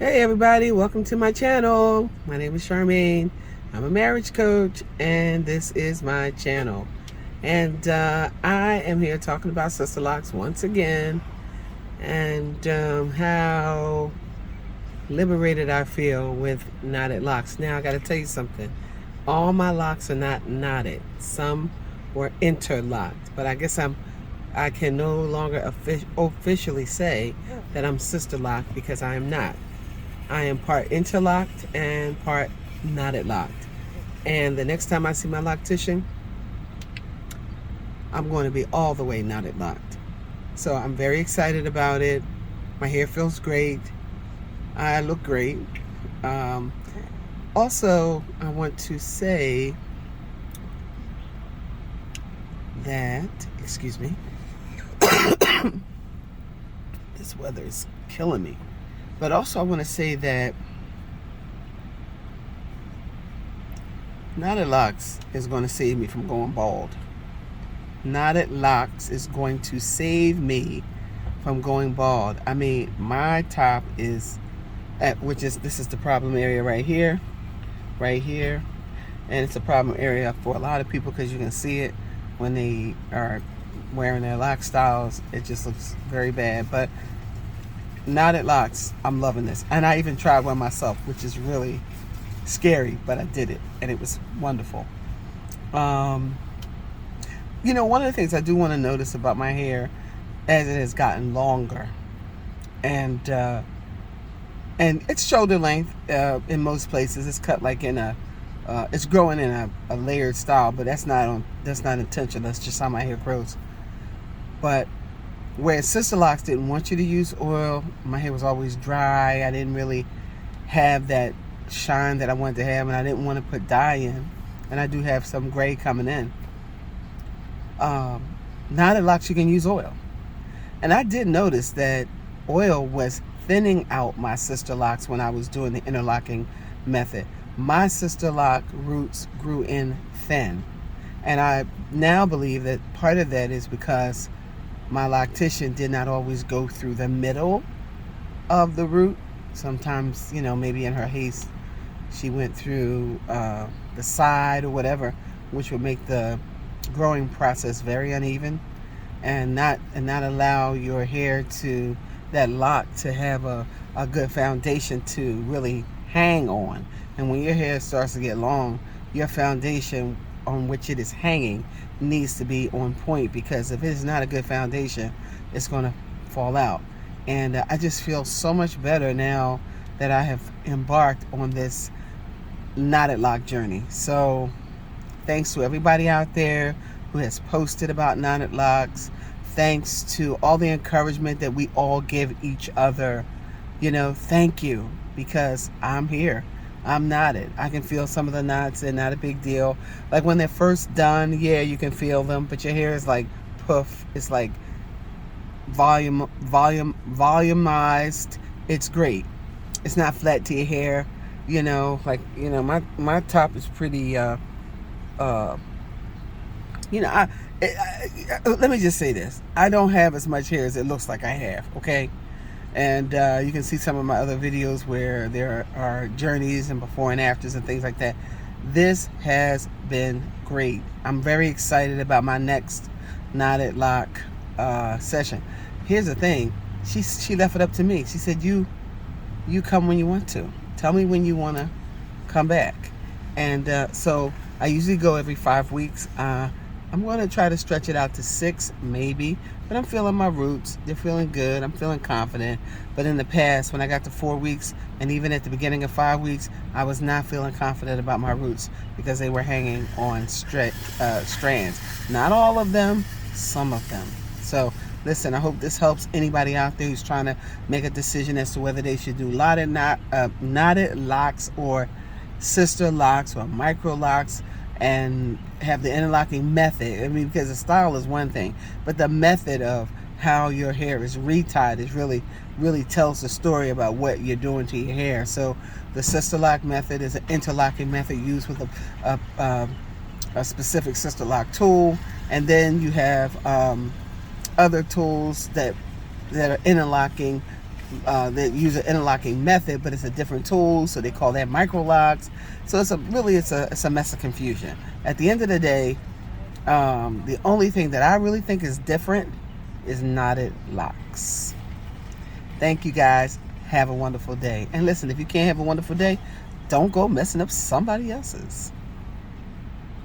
Hey everybody, welcome to my channel. My name is Charmaine. I'm a marriage coach and this is my channel. And I am here talking about Sisterlocks once again and how liberated I feel with knotted locks. Now I got to tell you something. All my locks are not knotted. Some were interlocked, but I guess I can no longer officially say that I'm Sisterlock because I am not. I am part interlocked and part knotted locked. And the next time I see my loctician, I'm going to be all the way knotted locked. So I'm very excited about it. My hair feels great. I look great. Also, I want to say that, excuse me, this weather is killing me. But also I want to say that Knotted Locs is going to save me from going bald. Knotted Locs is going to save me from going bald. I mean, my top is this is the problem area right here, and it's a problem area for a lot of people because you can see it when they are wearing their lock styles. It just looks very bad. But Knotted Locs, I'm loving this. And I even tried one myself, which is really scary, but I did it and it was wonderful. You know, one of the things I do want to notice about my hair as it has gotten longer, and it's shoulder length in most places. It's cut like in it's growing in a layered style, but that's not intentional. That's just how my hair grows. But where Sisterlocks didn't want you to use oil, my hair was always dry. I didn't really have that shine that I wanted to have, and I didn't want to put dye in. And I do have some gray coming in. Knotted Locs, you can use oil. And I did notice that oil was thinning out my Sisterlocks when I was doing the interlocking method. My Sisterlock roots grew in thin. And I now believe that part of that is because my loctician did not always go through the middle of the root. Sometimes, you know, maybe in her haste, she went through the side or whatever, which would make the growing process very uneven and not allow your hair to, that lock, to have a good foundation to really hang on. And when your hair starts to get long, your foundation on which it is hanging needs to be on point, because if it's not a good foundation, it's going to fall out. And I just feel so much better now that I have embarked on this knotted lock journey. So thanks to everybody out there who has posted about knotted locks. Thanks to all the encouragement that we all give each other. You know, thank you, because I'm here. I'm knotted. I can feel some of the knots. They're not a big deal. Like when they're first done, yeah, you can feel them, but your hair is like poof. It's like volumized. It's great. It's not flat to your hair. You know, like, you know, my top is pretty, you know, let me just say this. I don't have as much hair as it looks like I have, okay? And you can see some of my other videos where there are journeys and before and afters and things like that. This has been great. I'm very excited about my next knotted lock session. Here's the thing. She left it up to me. She said, you come when you want to. Tell me when you want to come back. And so I usually go every 5 weeks. I'm going to try to stretch it out to 6, maybe. But I'm feeling my roots. They're feeling good. I'm feeling confident. But in the past, when I got to 4 weeks, and even at the beginning of 5 weeks, I was not feeling confident about my roots because they were hanging on strands. Not all of them, some of them. So listen, I hope this helps anybody out there who's trying to make a decision as to whether they should do knotted locks or Sisterlocks or micro locks, and have the interlocking method. I mean, because the style is one thing, but the method of how your hair is retied is really tells the story about what you're doing to your hair. So the Sisterlock method is an interlocking method used with a specific Sisterlock tool, and then you have other tools that are interlocking that use an interlocking method, but it's a different tool, so they call that micro locks. So it's a mess of confusion. At the end of the day, the only thing that I really think is different is knotted locks. Thank you guys. Have a wonderful day. And listen, if you can't have a wonderful day, don't go messing up somebody else's.